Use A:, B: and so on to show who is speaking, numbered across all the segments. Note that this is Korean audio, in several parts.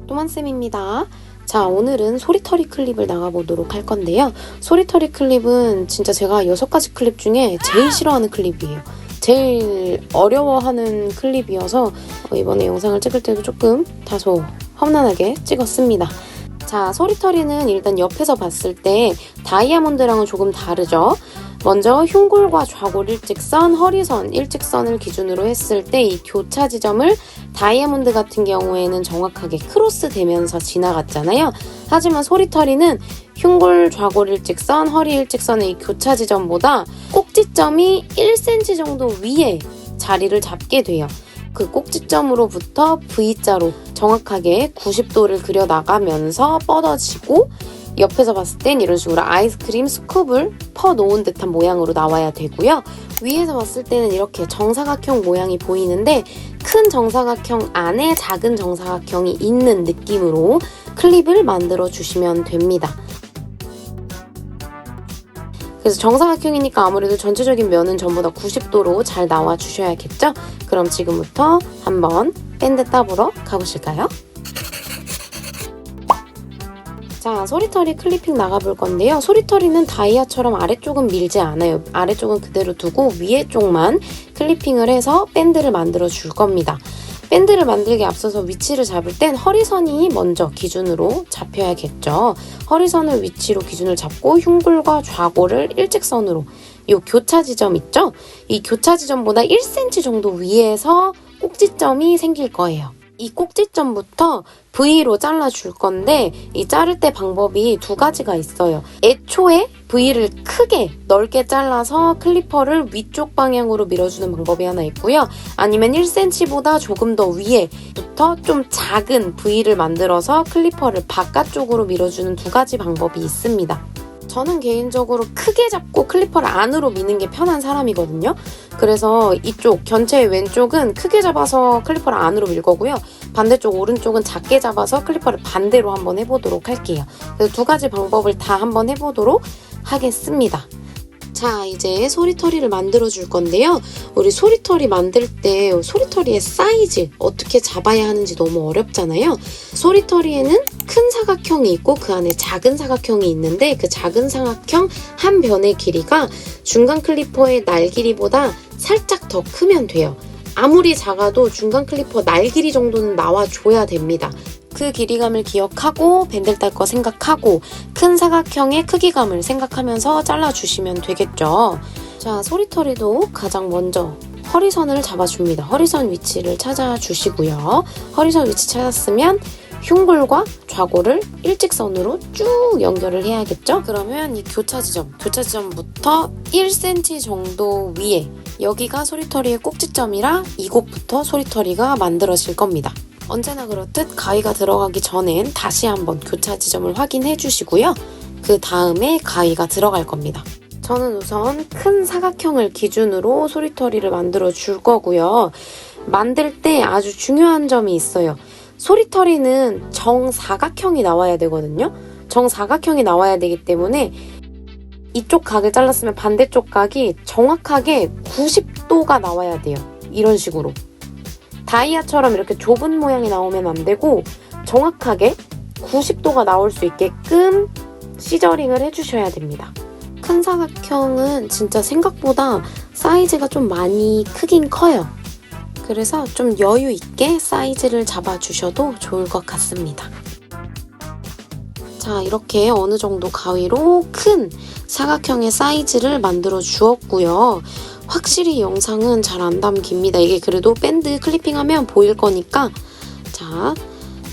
A: 또만쌤입니다. 자, 오늘은 소리터리 클립을 나가보도록 할 건데요. 소리터리 클립은 진짜 제가 6가지 클립 중에 제일 싫어하는 클립이에요. 제일 어려워하는 클립이어서 이번에 영상을 찍을 때도 조금 다소 험난하게 찍었습니다. 자, 소리터리는 일단 옆에서 봤을 때 다이아몬드랑은 조금 다르죠. 먼저 흉골과 좌골 일직선, 허리선 일직선을 기준으로 했을 때 이 교차 지점을 다이아몬드 같은 경우에는 정확하게 크로스 되면서 지나갔잖아요. 하지만 소리터리는 흉골, 좌골 일직선, 허리 일직선의 이 교차 지점보다 꼭지점이 1cm 정도 위에 자리를 잡게 돼요. 그 꼭지점으로부터 V자로 정확하게 90도를 그려나가면서 뻗어지고 옆에서 봤을 땐 이런 식으로 아이스크림 스쿱을 퍼놓은 듯한 모양으로 나와야 되고요. 위에서 봤을 때는 이렇게 정사각형 모양이 보이는데 큰 정사각형 안에 작은 정사각형이 있는 느낌으로 클립을 만들어 주시면 됩니다. 그래서 정사각형이니까 아무래도 전체적인 면은 전부 다 90도로 잘 나와 주셔야겠죠? 그럼 지금부터 한번 밴드 따보러 가보실까요? 자, 소리터리 클리핑 나가볼 건데요. 소리터리는 다이아처럼 아래쪽은 밀지 않아요. 아래쪽은 그대로 두고 위에 쪽만 클리핑을 해서 밴드를 만들어 줄 겁니다. 밴드를 만들기 앞서서 위치를 잡을 땐 허리선이 먼저 기준으로 잡혀야겠죠. 허리선을 위치로 기준을 잡고 흉골과 좌골을 일직선으로 이 교차 지점 있죠? 이 교차 지점보다 1cm 정도 위에서 꼭지점이 생길 거예요. 이 꼭지점부터 V로 잘라줄 건데 이 자를 때 방법이 두 가지가 있어요. 애초에 V를 크게 넓게 잘라서 클리퍼를 위쪽 방향으로 밀어주는 방법이 하나 있고요. 아니면 1cm보다 조금 더 위에부터 좀 작은 V를 만들어서 클리퍼를 바깥쪽으로 밀어주는 두 가지 방법이 있습니다. 저는 개인적으로 크게 잡고 클리퍼를 안으로 미는 게 편한 사람이거든요. 그래서 이쪽 견체의 왼쪽은 크게 잡아서 클리퍼를 안으로 밀 거고요. 반대쪽 오른쪽은 작게 잡아서 클리퍼를 반대로 한번 해보도록 할게요. 그래서 두 가지 방법을 다 한번 해보도록 하겠습니다. 자, 이제 소리터리를 만들어 줄 건데요. 우리 소리터리 만들 때 소리터리의 사이즈 어떻게 잡아야 하는지 너무 어렵잖아요. 소리터리에는 큰 사각형이 있고 그 안에 작은 사각형이 있는데 그 작은 사각형 한 변의 길이가 중간 클리퍼의 날 길이보다 살짝 더 크면 돼요. 아무리 작아도 중간 클리퍼 날 길이 정도는 나와줘야 됩니다. 그 길이감을 기억하고 밴들 딸 거 생각하고 큰 사각형의 크기감을 생각하면서 잘라주시면 되겠죠. 자, 소리터리도 가장 먼저 허리선을 잡아줍니다. 허리선 위치를 찾아주시고요. 허리선 위치 찾았으면 흉골과 좌골을 일직선으로 쭉 연결을 해야겠죠? 그러면 이 교차 지점부터 1cm 정도 위에 여기가 소리터리의 꼭지점이라 이곳부터 소리터리가 만들어질 겁니다. 언제나 그렇듯 가위가 들어가기 전엔 다시 한번 교차 지점을 확인해 주시고요. 그 다음에 가위가 들어갈 겁니다. 저는 우선 큰 사각형을 기준으로 소리터리를 만들어 줄 거고요. 만들 때 아주 중요한 점이 있어요. 소리터리는 정사각형이 나와야 되거든요. 정사각형이 나와야 되기 때문에 이쪽 각을 잘랐으면 반대쪽 각이 정확하게 90도가 나와야 돼요. 이런 식으로. 다이아처럼 이렇게 좁은 모양이 나오면 안 되고 정확하게 90도가 나올 수 있게끔 시저링을 해주셔야 됩니다. 큰 사각형은 진짜 생각보다 사이즈가 좀 많이 크긴 커요. 그래서 좀 여유 있게 사이즈를 잡아주셔도 좋을 것 같습니다. 자, 이렇게 어느 정도 가위로 큰 사각형의 사이즈를 만들어 주었고요. 확실히 영상은 잘 안 담깁니다. 이게 그래도 밴드 클리핑하면 보일 거니까. 자,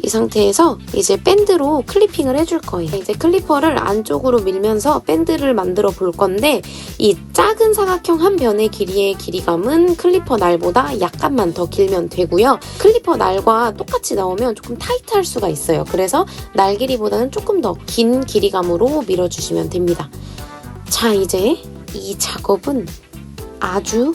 A: 이 상태에서 이제 밴드로 클리핑을 해줄 거예요. 이제 클리퍼를 안쪽으로 밀면서 밴드를 만들어 볼 건데 이 작은 사각형 한 변의 길이의 길이감은 클리퍼 날보다 약간만 더 길면 되고요. 클리퍼 날과 똑같이 나오면 조금 타이트할 수가 있어요. 그래서 날 길이보다는 조금 더 긴 길이감으로 밀어주시면 됩니다. 자, 이제 이 작업은 아주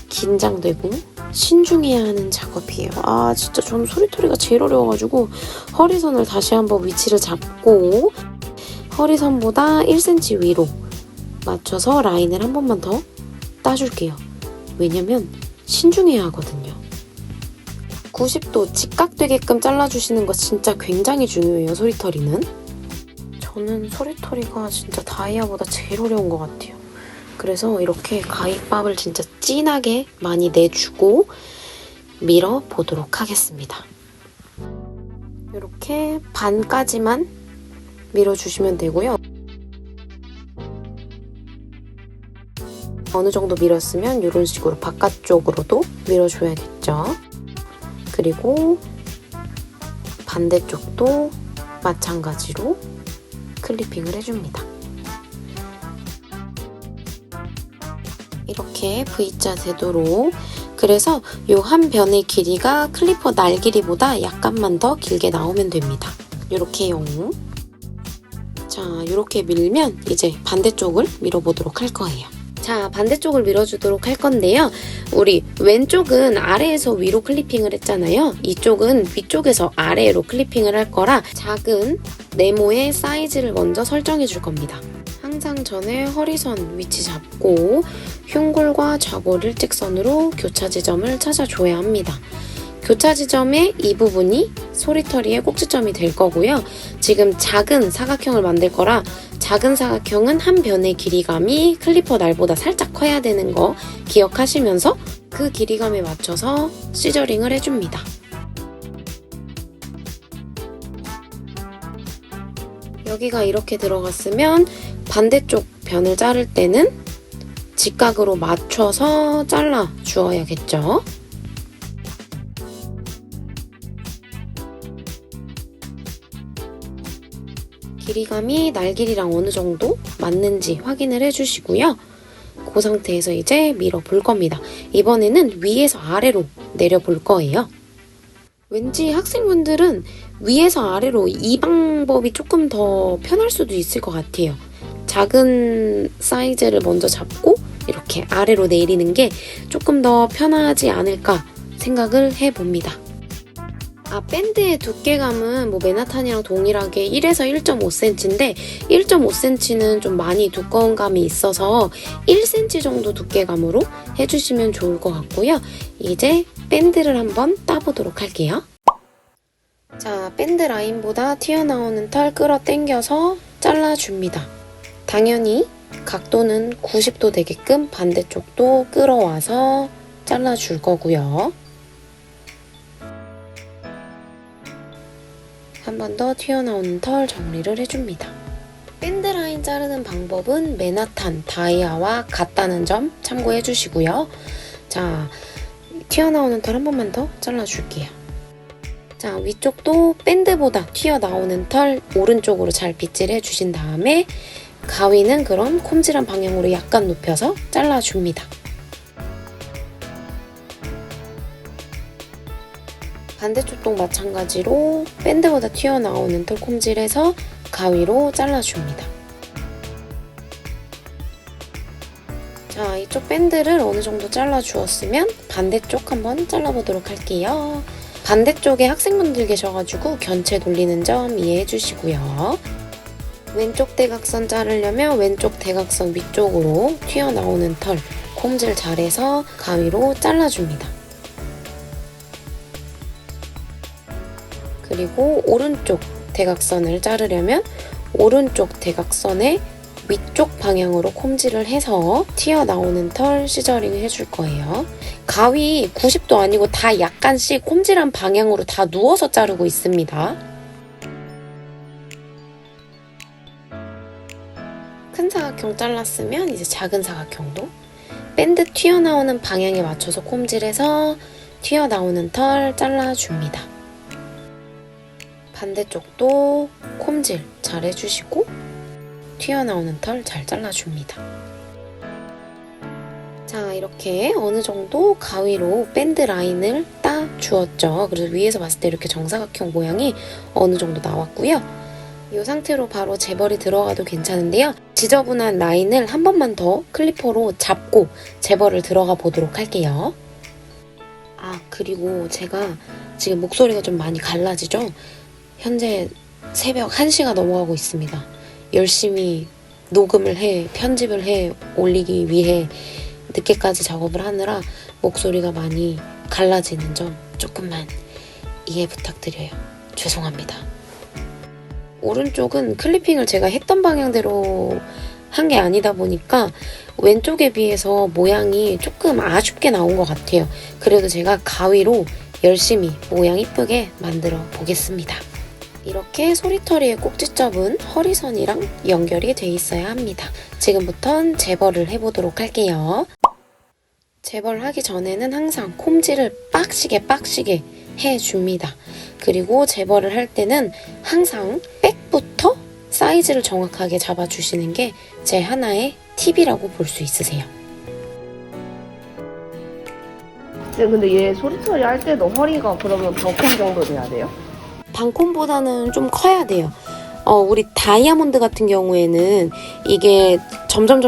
A: 긴장되고 신중해야 하는 작업이에요. 아, 진짜 저는 소리터리가 제일 어려워가지고 허리선을 다시 한번 위치를 잡고 허리선보다 1cm 위로 맞춰서 라인을 한 번만 더 따줄게요. 왜냐면 신중해야 하거든요. 90도 직각되게끔 잘라주시는 거 진짜 굉장히 중요해요, 소리터리는. 저는 소리터리가 진짜 다이아보다 제일 어려운 것 같아요. 그래서 이렇게 가위밥을 진짜 진하게 많이 내주고 밀어보도록 하겠습니다. 이렇게 반까지만 밀어주시면 되고요. 어느 정도 밀었으면 이런 식으로 바깥쪽으로도 밀어줘야겠죠. 그리고 반대쪽도 마찬가지로 클리핑을 해줍니다. 이렇게 V자 되도록. 그래서 이 한 변의 길이가 클리퍼 날 길이보다 약간만 더 길게 나오면 됩니다. 이렇게요. 자, 이렇게 밀면 이제 반대쪽을 밀어보도록 할 거예요. 자, 반대쪽을 밀어주도록 할 건데요. 우리 왼쪽은 아래에서 위로 클리핑을 했잖아요. 이쪽은 위쪽에서 아래로 클리핑을 할 거라 작은 네모의 사이즈를 먼저 설정해 줄 겁니다. 항상 전에 허리선 위치 잡고 흉골과 좌골 일직선으로 교차 지점을 찾아줘야 합니다. 교차 지점의 이 부분이 소리터리의 꼭지점이 될 거고요. 지금 작은 사각형을 만들 거라 작은 사각형은 한 변의 길이감이 클리퍼 날보다 살짝 커야 되는 거 기억하시면서 그 길이감에 맞춰서 시저링을 해줍니다. 여기가 이렇게 들어갔으면 반대쪽 변을 자를 때는 직각으로 맞춰서 잘라 주어야겠죠. 길이감이 날 길이랑 어느 정도 맞는지 확인을 해주시고요. 그 상태에서 이제 밀어볼 겁니다. 이번에는 위에서 아래로 내려볼 거예요. 왠지 학생분들은 위에서 아래로 이 방법이 조금 더 편할 수도 있을 것 같아요. 작은 사이즈를 먼저 잡고 이렇게 아래로 내리는 게 조금 더 편하지 않을까 생각을 해봅니다. 밴드의 두께감은 맨하탄이랑 동일하게 1에서 1.5cm인데 1.5cm는 좀 많이 두꺼운 감이 있어서 1cm 정도 두께감으로 해주시면 좋을 것 같고요. 이제 밴드를 한번 따보도록 할게요. 자, 밴드 라인보다 튀어나오는 털 끌어당겨서 잘라줍니다. 당연히 각도는 90도 되게끔 반대쪽도 끌어와서 잘라줄 거고요. 한 번 더 튀어나오는 털 정리를 해줍니다. 밴드 라인 자르는 방법은 맨하탄, 다이아와 같다는 점 참고해 주시고요. 자, 튀어나오는 털 한 번만 더 잘라줄게요. 자, 위쪽도 밴드보다 튀어나오는 털 오른쪽으로 잘 빗질해 주신 다음에 가위는 그럼 콤질한 방향으로 약간 눕혀서 잘라줍니다. 반대쪽도 마찬가지로 밴드보다 튀어나오는 털 콤질해서 가위로 잘라줍니다. 자, 이쪽 밴드를 어느 정도 잘라주었으면 반대쪽 한번 잘라보도록 할게요. 반대쪽에 학생분들 계셔가지고 견체 돌리는 점 이해해 주시고요. 왼쪽 대각선 자르려면 왼쪽 대각선 위쪽으로 튀어나오는 털 콤질 잘해서 가위로 잘라줍니다. 그리고 오른쪽 대각선을 자르려면 오른쪽 대각선의 위쪽 방향으로 콤질을 해서 튀어나오는 털 시저링을 해줄 거예요. 가위 90도 아니고 다 약간씩 콤질한 방향으로 다 누워서 자르고 있습니다. 큰 사각형 잘랐으면 이제 작은 사각형도 밴드 튀어나오는 방향에 맞춰서 콤질해서 튀어나오는 털 잘라줍니다. 반대쪽도 콤질 잘 해주시고 튀어나오는 털 잘 잘라줍니다. 자, 이렇게 어느 정도 가위로 밴드 라인을 따주었죠. 그래서 위에서 봤을 때 이렇게 정사각형 모양이 어느 정도 나왔고요. 이 상태로 바로 재벌이 들어가도 괜찮은데요. 지저분한 라인을 한 번만 더 클리퍼로 잡고 재벌을 들어가 보도록 할게요. 그리고 제가 지금 목소리가 좀 많이 갈라지죠? 현재 새벽 1시가 넘어가고 있습니다. 열심히 녹음을 해, 편집을 해 올리기 위해 늦게까지 작업을 하느라 목소리가 많이 갈라지는 점 조금만 이해 부탁드려요. 죄송합니다. 오른쪽은 클리핑을 제가 했던 방향대로 한 게 아니다 보니까 왼쪽에 비해서 모양이 조금 아쉽게 나온 것 같아요. 그래도 제가 가위로 열심히 모양 이쁘게 만들어 보겠습니다. 이렇게 소리터리의 꼭지점은 허리선이랑 연결이 돼 있어야 합니다. 지금부턴 재벌을 해보도록 할게요. 재벌하기 전에는 항상 콤지를 빡시게 해줍니다. 그리고 재벌을 할 때는 항상 백부터 사이즈를 정확하게 잡아주시는 게 제 하나의 팁이라고 볼 수 있으세요.
B: 근데 얘 소리처리 할 때도 허리가 그러면 반콤 정도 돼야 돼요?
A: 반콤보다는 좀 커야 돼요. 우리 다이아몬드 같은 경우에는 이게 점점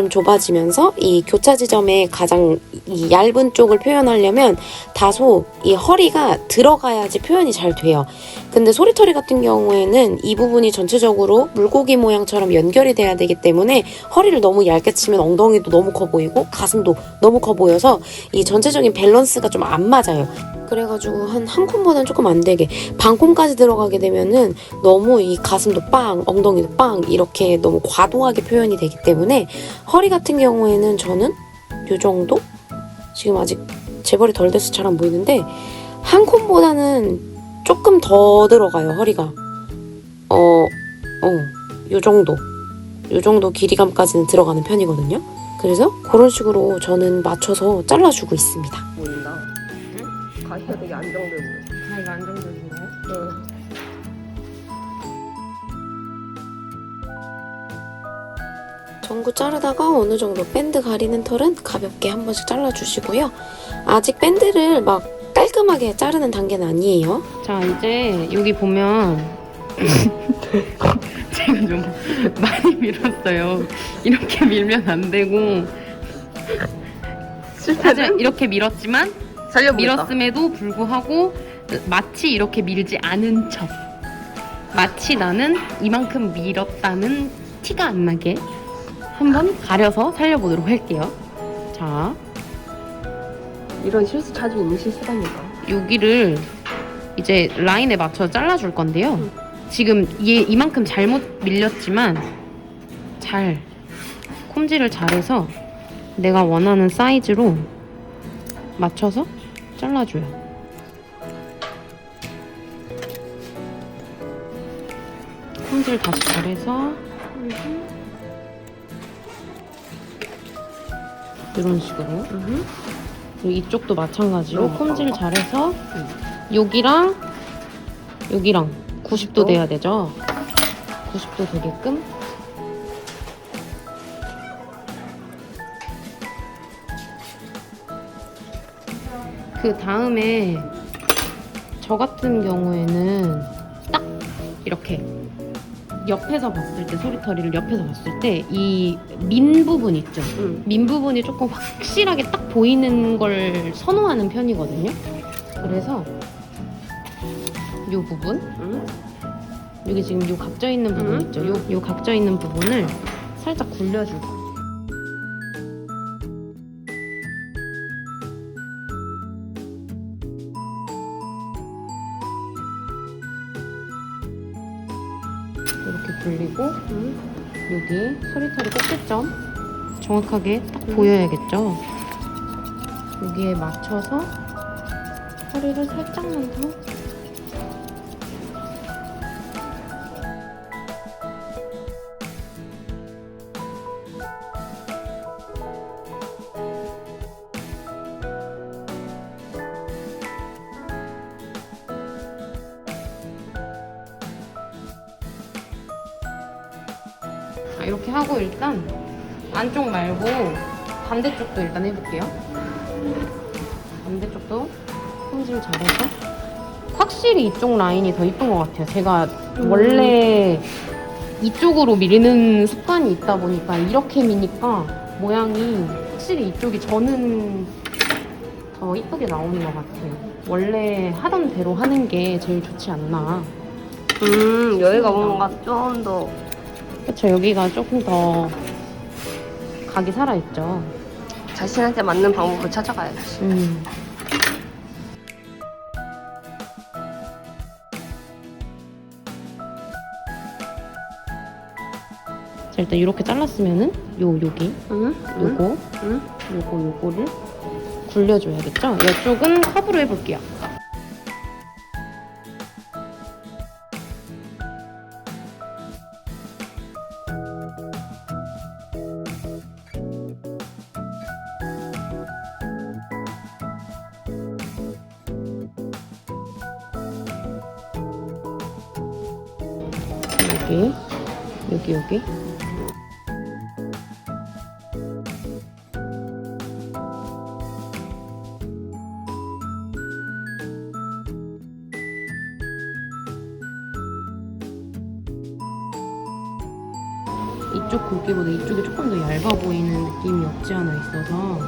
A: 좁아지면서 이 교차 지점의 가장 이 얇은 쪽을 표현하려면 다소 이 허리가 들어가야지 표현이 잘 돼요. 근데 소리터리 같은 경우에는 이 부분이 전체적으로 물고기 모양처럼 연결이 돼야 되기 때문에 허리를 너무 얇게 치면 엉덩이도 너무 커 보이고 가슴도 너무 커 보여서 이 전체적인 밸런스가 좀 안 맞아요. 그래가지고 한 콤보다는 조금 안 되게 반콤까지 들어가게 되면은 너무 이 가슴도 빵, 엉덩이도 빵 이렇게 너무 과도하게 표현이 되기 때문에 허리 같은 경우에는 저는 요 정도? 지금 아직 재벌이 덜 돼서 잘 안 보이는데 한 콤보다는 조금 더 들어가요, 허리가. 요 정도. 요 정도 길이감까지는 들어가는 편이거든요. 그래서 그런 식으로 저는 맞춰서 잘라주고 있습니다.
B: 보인다. 응? 가위가 되게 안정돼 보여.
A: 가위가 안정적인 거요?
B: 응.
A: 전구 자르다가 어느 정도 밴드 가리는 털은 가볍게 한 번씩 잘라주시고요. 아직 밴드를 막 깔끔하게 자르는 단계는 아니에요. 자, 이제 여기 보면 제가 좀 많이 밀었어요. 이렇게 밀면 안 되고 사실 이렇게 밀었지만 밀었음에도 불구하고 마치 이렇게 밀지 않은 척, 마치 나는 이만큼 밀었다는 티가 안 나게 한번 가려서 살려보도록 할게요. 자,
B: 이런 실수 자주 있는 실수랍니다.
A: 여기를 이제 라인에 맞춰서 잘라줄 건데요. 지금 얘 이만큼 잘못 밀렸지만 잘 콤지를 잘해서 내가 원하는 사이즈로 맞춰서 잘라줘요. 콤지를 다시 잘해서 이런 식으로. 그리고 이쪽도 마찬가지로 콤지를 잘해서 여기랑 90도 돼야 되죠. 90도 되게끔. 그 다음에 저 같은 경우에는 딱 이렇게 옆에서 봤을 때, 소리터리를 옆에서 봤을 때 이 민 부분 있죠? 민 부분이 조금 확실하게 딱 보이는 걸 선호하는 편이거든요. 그래서 요 부분, 여기 지금 요 각져 있는 부분 있죠? 요 각져 있는 부분을 살짝 굴려주고. 이렇게 굴리고 여기 소리터리 꼭지점 정확하게 딱 보여야겠죠? 여기에 맞춰서 허리를 살짝만 더 이렇게 하고 일단 안쪽 말고 반대쪽도 일단 해볼게요. 반대쪽도 콤질 잘해서 확실히 이쪽 라인이 더 이쁜 것 같아요. 제가 원래 이쪽으로 밀는 습관이 있다 보니까 이렇게 미니까 모양이 확실히 이쪽이 저는 더 이쁘게 나오는 것 같아요. 원래 하던 대로 하는 게 제일 좋지 않나.
B: 여기가 뭔가 좀 더
A: 그쵸, 여기가 조금 더 각이 살아있죠.
B: 자신한테 맞는 방법을 찾아가야지.
A: 자, 일단 이렇게 잘랐으면은 여기
B: 응?
A: 요거
B: 응?
A: 요거를 굴려줘야겠죠? 이쪽은 컵으로 해볼게요. 여기 이쪽 굵기보다 이쪽이 조금 더 얇아 보이는 느낌이 없지 않아 있어서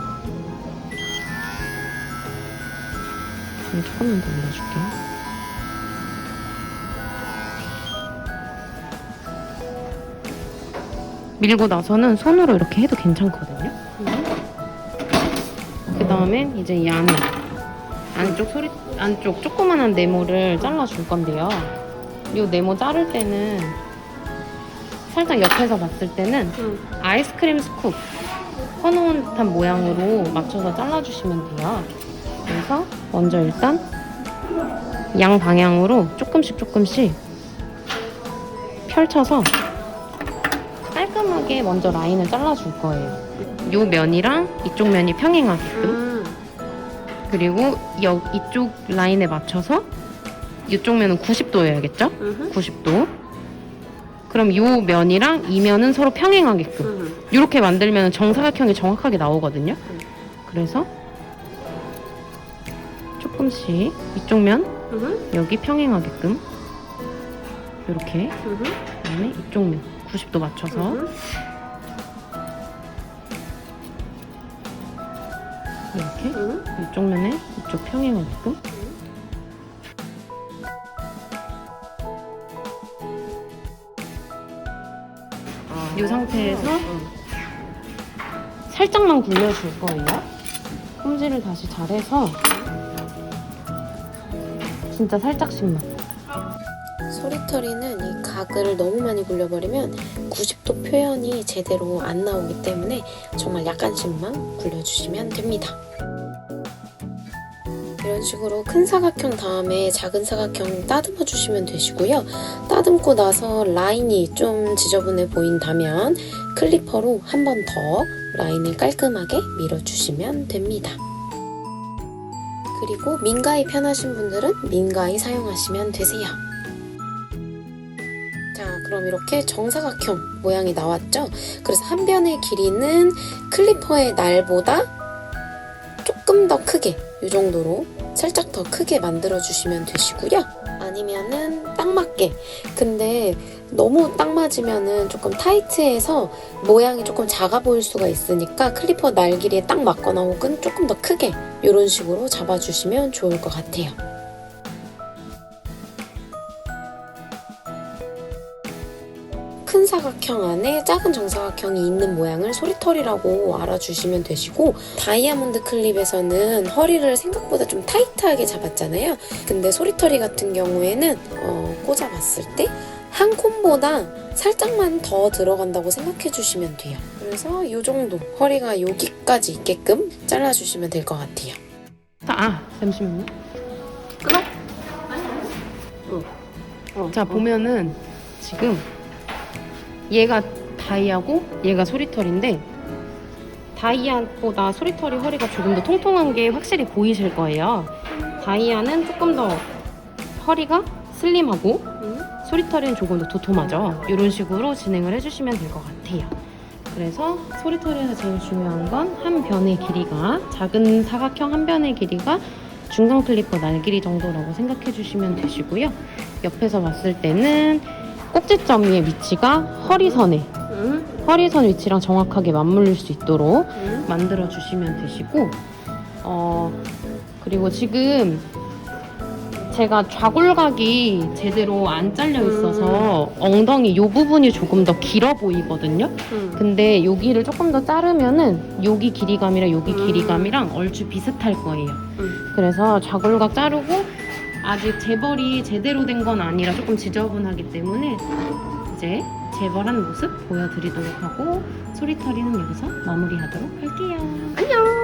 A: 좀 조금만 더 올려줄게요. 밀고 나서는 손으로 이렇게 해도 괜찮거든요. 그 다음엔 이제 이 안쪽 조그만한 네모를 잘라줄 건데요. 이 네모 자를 때는 살짝 옆에서 봤을 때는 아이스크림 스쿱 퍼놓은 듯한 모양으로 맞춰서 잘라주시면 돼요. 그래서 먼저 일단 양 방향으로 조금씩 펼쳐서 깔끔하게 먼저 라인을 잘라줄 거예요. 이 면이랑 이쪽 면이 평행하게끔. 그리고 이쪽 라인에 맞춰서 이쪽 면은 90도여야겠죠? 90도. 그럼 이 면이랑 이 면은 서로 평행하게끔. 이렇게 만들면 정사각형이 정확하게 나오거든요. 그래서 조금씩 이쪽 면 여기 평행하게끔 이렇게. 그다음에 이쪽 면 90도 맞춰서 이렇게 이쪽 면에 이쪽 평행하게끔. 이 상태에서 살짝만 굴려줄 거예요. 꼼지를 다시 잘해서 진짜 살짝씩만. 소리터리는 이 각을 너무 많이 굴려버리면 90도 표현이 제대로 안 나오기 때문에 정말 약간씩만 굴려주시면 됩니다. 이런 식으로 큰 사각형 다음에 작은 사각형 따듬어 주시면 되시고요. 따듬고 나서 라인이 좀 지저분해 보인다면 클리퍼로 한 번 더 라인을 깔끔하게 밀어주시면 됩니다. 그리고 민가이 편하신 분들은 민가이 사용하시면 되세요. 자, 그럼 이렇게 정사각형 모양이 나왔죠? 그래서 한 변의 길이는 클리퍼의 날보다 조금 더 크게, 이 정도로 살짝 더 크게 만들어주시면 되시고요. 아니면은 딱 맞게. 근데 너무 딱 맞으면은 조금 타이트해서 모양이 조금 작아 보일 수가 있으니까 클리퍼 날 길이에 딱 맞거나 혹은 조금 더 크게 이런 식으로 잡아주시면 좋을 것 같아요. 큰 사각형 안에 작은 정사각형이 있는 모양을 소리털이라고 알아주시면 되시고, 다이아몬드 클립에서는 허리를 생각보다 좀 타이트하게 잡았잖아요. 근데 소리털이 같은 경우에는 꽂아봤을 때 한 콤보다 살짝만 더 들어간다고 생각해 주시면 돼요. 그래서 이 정도 허리가 여기까지 있게끔 잘라주시면 될 것 같아요. 잠시만요. 끊어? 자, 보면은 지금 얘가 다이아고 얘가 소리털인데, 다이아보다 소리털이 허리가 조금 더 통통한 게 확실히 보이실 거예요. 다이아는 조금 더 허리가 슬림하고 소리털은 조금 더 도톰하죠. 이런 식으로 진행을 해주시면 될 것 같아요. 그래서 소리털에서 제일 중요한 건 한 변의 길이가, 작은 사각형 한 변의 길이가 중간 클리퍼 날 길이 정도라고 생각해 주시면 되시고요. 옆에서 봤을 때는 꼭지점의 위치가 허리선 위치랑 정확하게 맞물릴 수 있도록 만들어 주시면 되시고, 그리고 지금 제가 좌골각이 제대로 안 잘려 있어서 엉덩이 이 부분이 조금 더 길어 보이거든요. 근데 여기를 조금 더 자르면은 여기 길이감이랑 여기 길이감이랑 얼추 비슷할 거예요. 그래서 좌골각 자르고, 아직 재벌이 제대로 된 건 아니라 조금 지저분하기 때문에 이제 재벌한 모습 보여드리도록 하고 소리터리는 여기서 마무리하도록 할게요.
B: 안녕.